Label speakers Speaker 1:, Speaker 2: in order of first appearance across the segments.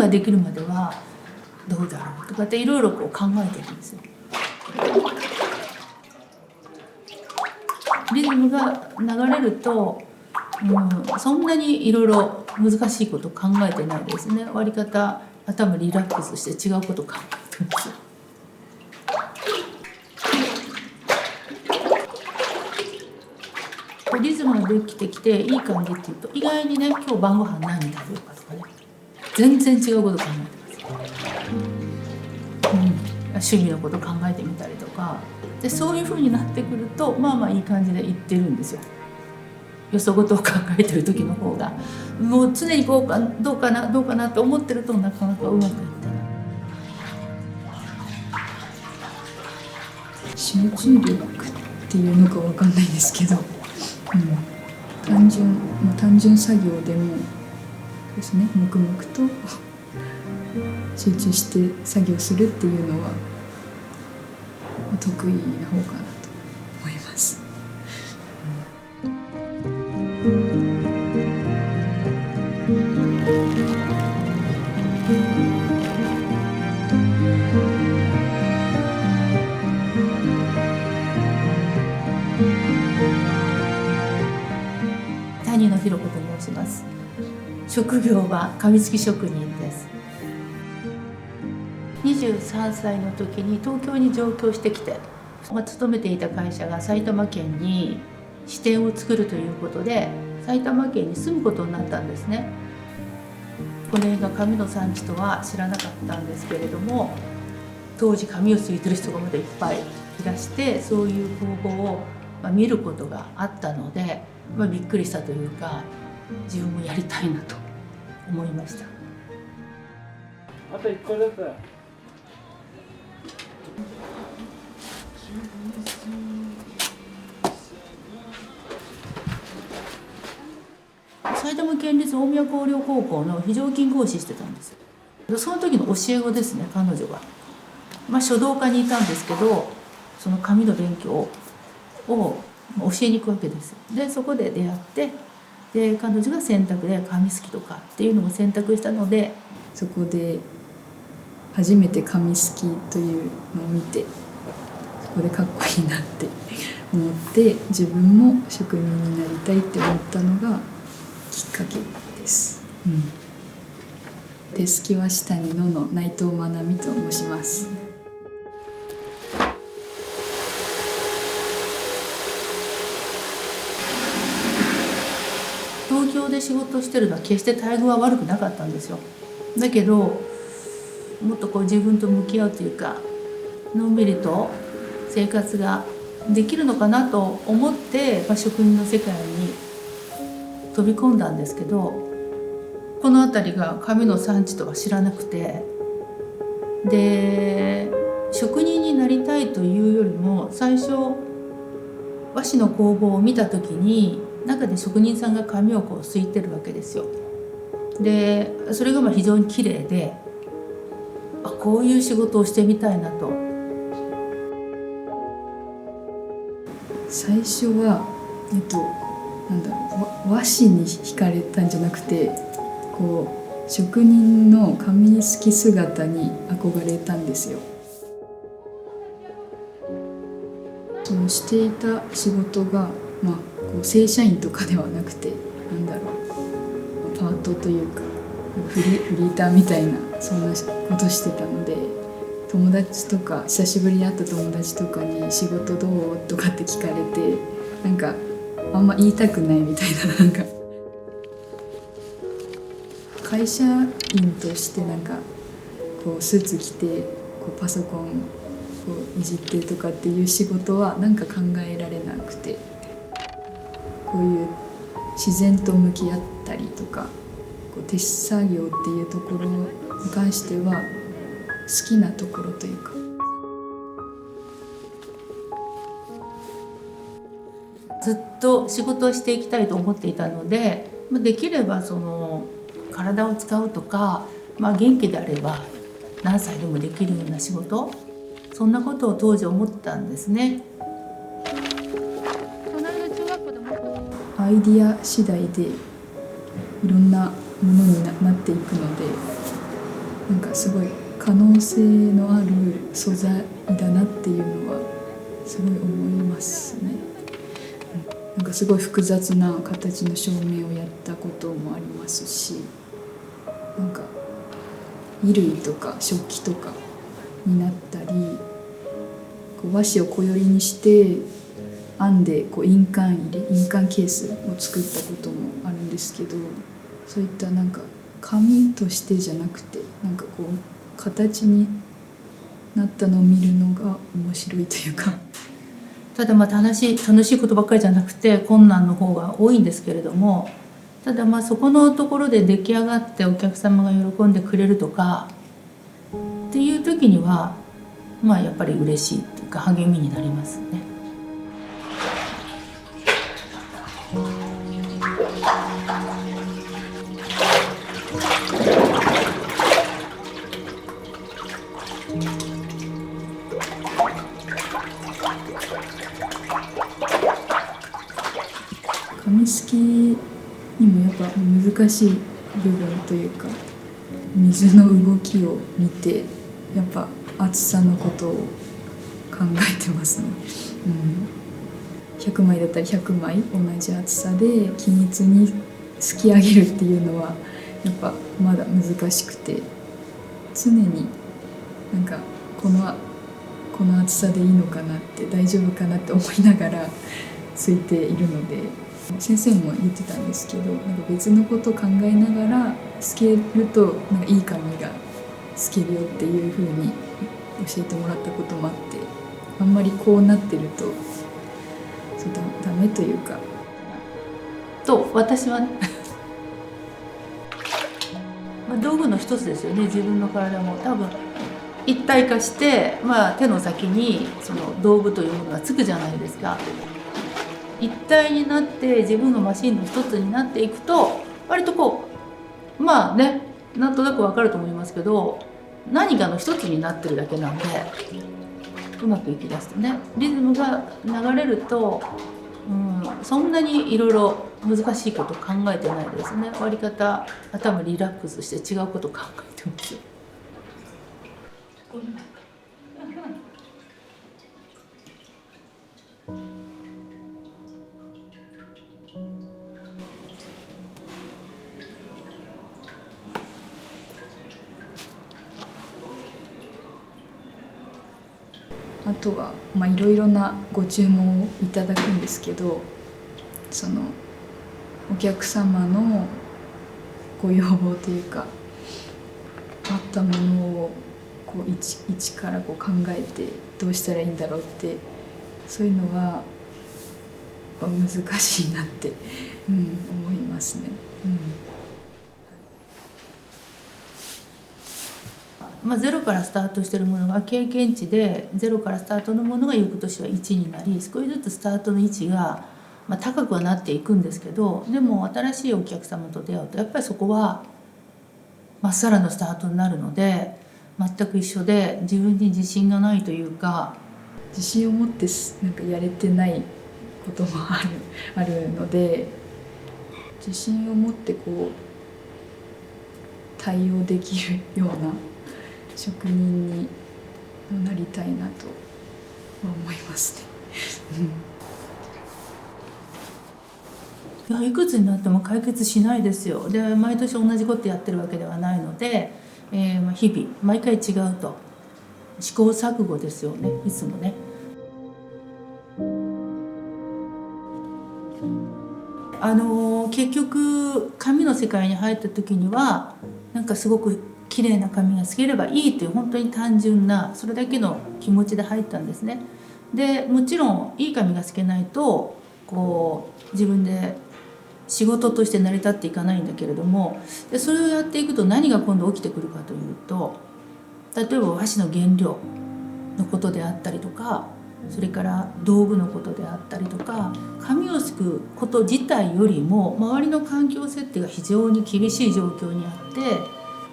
Speaker 1: ができるまではどうだろうとかっていろいろこう考えてるんですよ。リズムが流れると、そんなにいろいろ難しいこと考えてないですね。割り方頭リラックスして違うこと考えてます。リズムができてきていい感じっていうと、意外にね、今日晩ご飯何食べようかとかね、全然違うこと考えてます。趣味のこと考えてみたりとかで、そういう風になってくるとまあまあいい感じでいってるんですよ。よそごとを考えてる時の方が、もう常にこうかどうかなと思ってるとなかなかうまくいってない。
Speaker 2: 集中力っていうのかわかんないですけど、単純作業でもですね、黙々と集中して作業するっていうのは得意な方かなと思います。
Speaker 1: 谷野博子と申します。職業は紙すき職人です。23歳の時に東京に上京してきて、勤めていた会社が埼玉県に支店を作るということで埼玉県に住むことになったんですね。これが紙の産地とは知らなかったんですけれども、当時紙をすいてる人がまだいっぱいいらして、そういう工房を見ることがあったので、びっくりしたというか、自分もやりたいなと思いました。
Speaker 3: あと1個ずつ。
Speaker 1: 埼玉県立大宮光陵高校の非常勤講師してたんです。その時の教え子ですね、彼女が。書道家にいたんですけど、その紙の勉強を教えに行くわけです。でそこで出会って、で彼女が選択で紙すきとかっていうのを選択したので、
Speaker 2: そこで初めて紙すきというのを見て、そこでかっこいいなって思って、自分も職人になりたいって思ったのがきっかけです。手すき和紙谷の内藤まなみと申します。
Speaker 1: 東京で仕事してるのは決して待遇は悪くなかったんですよ。だけどもっとこう自分と向き合うというか、のんびりと生活ができるのかなと思って、職人の世界に飛び込んだんですけど、この辺りが紙の産地とは知らなくて、で職人になりたいというよりも、最初和紙の工房を見た時に中で職人さんが紙をこうすいてるわけですよ。でそれが非常に綺麗で、こういう仕事をしてみたいなと。
Speaker 2: 最初は和紙に惹かれたんじゃなくて、こう職人の紙すき姿に憧れたんですよ。そのしていた仕事が、こう正社員とかではなくて、パートというかフリーターみたいな、そんなことしてたので、友達とか久しぶりに会った友達とかに「仕事どう?」とかって聞かれて、あんま言いたくないみたいな、会社員としてこうスーツ着てこうパソコンをいじってとかっていう仕事は考えられなくて、こういう自然と向き合ったりとか、こう手作業っていうところに関しては好きなところというか。
Speaker 1: ずっと仕事をしていきたいと思っていたので、できればその体を使うとか、元気であれば何歳でもできるような仕事、そんなことを当時思ったんですね。
Speaker 2: アイディア次第でいろんなものになっていくので、なんかすごい可能性のある素材だなっていうのはすごい思いますね。なんかすごい複雑な形の照明をやったこともありますし、なんか衣類とか食器とかになったり、こう和紙を小よりにして編んでこう印鑑ケースを作ったこともあるんですけど、そういったなんか紙としてじゃなくて、なんかこう形になったのを見るのが面白いというか。
Speaker 1: ただ楽しいことばっかりじゃなくて困難の方が多いんですけれども、ただそこのところで出来上がってお客様が喜んでくれるとかっていう時にはやっぱり嬉しいっていうか励みになりますね。
Speaker 2: 紙すきにもやっぱ難しい部分というか、水の動きを見てやっぱ厚さのことを考えてますね。100枚だったら100枚同じ厚さで均一にすき上げるっていうのはやっぱまだ難しくて、常になんかこの厚さでいいのかなって、大丈夫かなって思いながらついているので、先生も言ってたんですけど、なんか別のことを考えながらすけるとなんかいい紙がすけるよっていう風に教えてもらったこともあって、あんまりこうなってるとダメというか
Speaker 1: と私はね道具の一つですよね。自分の体も多分一体化して、手の先にその道具というものがつくじゃないですか。一体になって自分のマシンの一つになっていくと、割となんとなくわかると思いますけど、何かの一つになってるだけなんで、うまくいきだすとね、リズムが流れると、そんなにいろいろ難しいこと考えてないですね。割り方、頭リラックスして違うこと考えてますよ。
Speaker 2: あとはいろいろなご注文をいただくんですけど、そのお客様のご要望というか、あったものをこう一からこう考えてどうしたらいいんだろうって、そういうのは難しいなって、思いますね。
Speaker 1: ゼロからスタートしているものが経験値で、ゼロからスタートのものが翌年は1になり、少しずつスタートの位置が高くはなっていくんですけど、でも新しいお客様と出会うとやっぱりそこはまっさらのスタートになるので、全く一緒で自分に自信がないというか、
Speaker 2: 自信を持ってなんかやれてないこともあるので、自信を持ってこう対応できるような職人になりたいなとは思いますね。
Speaker 1: いくつになっても解決しないですよ。で毎年同じことやってるわけではないので、日々毎回違うと、試行錯誤ですよね、いつもね。結局紙の世界に入った時にはなんかすごく綺麗な紙がすければいいという、本当に単純なそれだけの気持ちで入ったんですね。でもちろんいい紙がすけないとこう自分で仕事として成り立っていかないんだけれども、でそれをやっていくと何が今度起きてくるかというと、例えば和紙の原料のことであったりとか、それから道具のことであったりとか、紙をすくこと自体よりも周りの環境設定が非常に厳しい状況にあっ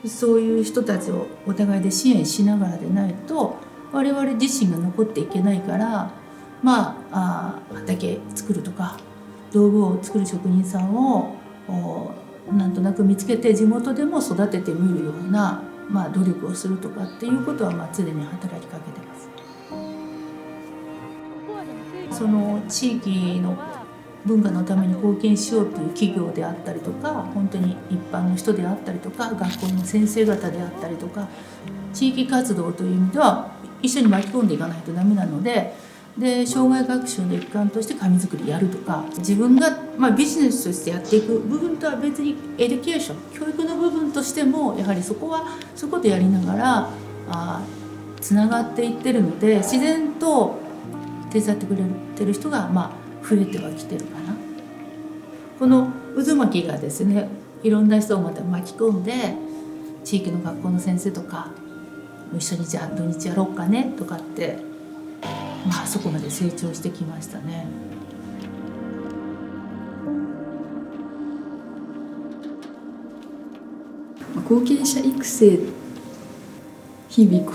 Speaker 1: て、そういう人たちをお互いで支援しながらでないと我々自身が残っていけないから、畑作るとか道具を作る職人さんをなんとなく見つけて地元でも育ててみるような努力をするとかっていうことは常に働きかけてます。その地域の文化のために貢献しようという企業であったりとか、本当に一般の人であったりとか、学校の先生方であったりとか、地域活動という意味では一緒に巻き込んでいかないとダメなので、障害学習の一環として紙作りやるとか、自分がビジネスとしてやっていく部分とは別にエデュケーション、教育の部分としてもやはりそこはそこでやりながらつながっていってるので、自然と手伝ってくれてる人が増えてはきてるかな。この渦巻きがですね、いろんな人をまた巻き込んで、地域の学校の先生とか一緒にじゃあ土日やろうかねとかってそこまで成長してきましたね。
Speaker 2: 後継者育成、日々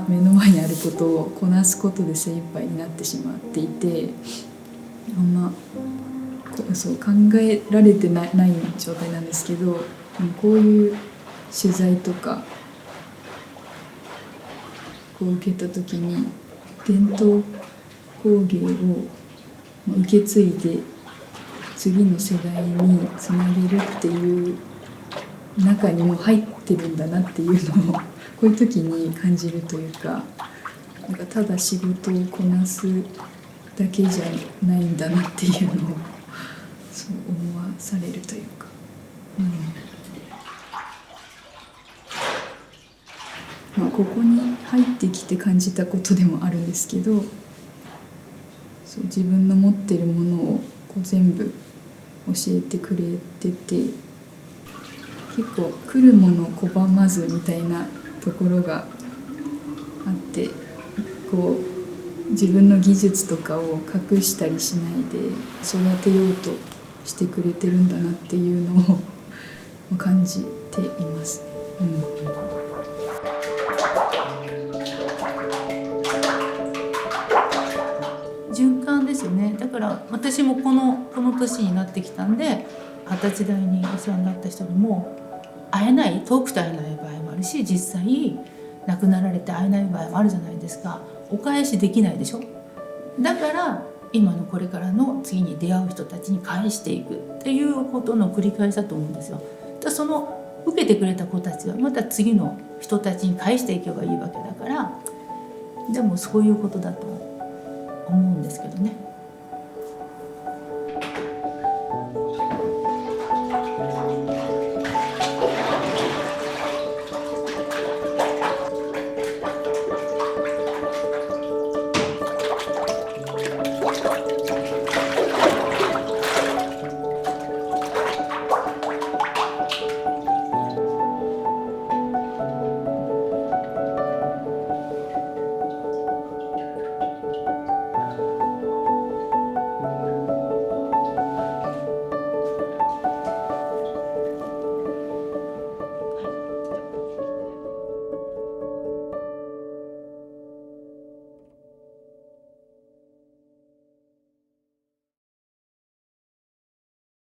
Speaker 2: 目の前にあることをこなすことで精一杯になってしまっていて、そう考えられてない状態なんですけど、こういう取材とかこう受けた時に伝統工芸を受け継いで次の世代につなげるっていう中にも入ってるんだなっていうのをこういう時に感じるというか、ただ仕事をこなすだけじゃないんだなっていうのをそう思わされるというか、ここに入ってきて感じたことでもあるんですけど、そう自分の持ってるものを全部教えてくれてて、結構来るものを拒まずみたいなところがあって、自分の技術とかを隠したりしないで育てようとしてくれてるんだなっていうのを感じています。
Speaker 1: 循環ですよね。だから私もこの年になってきたんで、20歳代にお世話になった人にも会えない、遠くて会えない場合もあるし、実際亡くなられて会えない場合もあるじゃないですか。お返しできないでしょ。だから今のこれからの次に出会う人たちに返していくっていうことの繰り返しだと思うんですよ。その受けてくれた子たちはまた次の人たちに返していけばいいわけだから、でもそういうことだと思うんですけどね。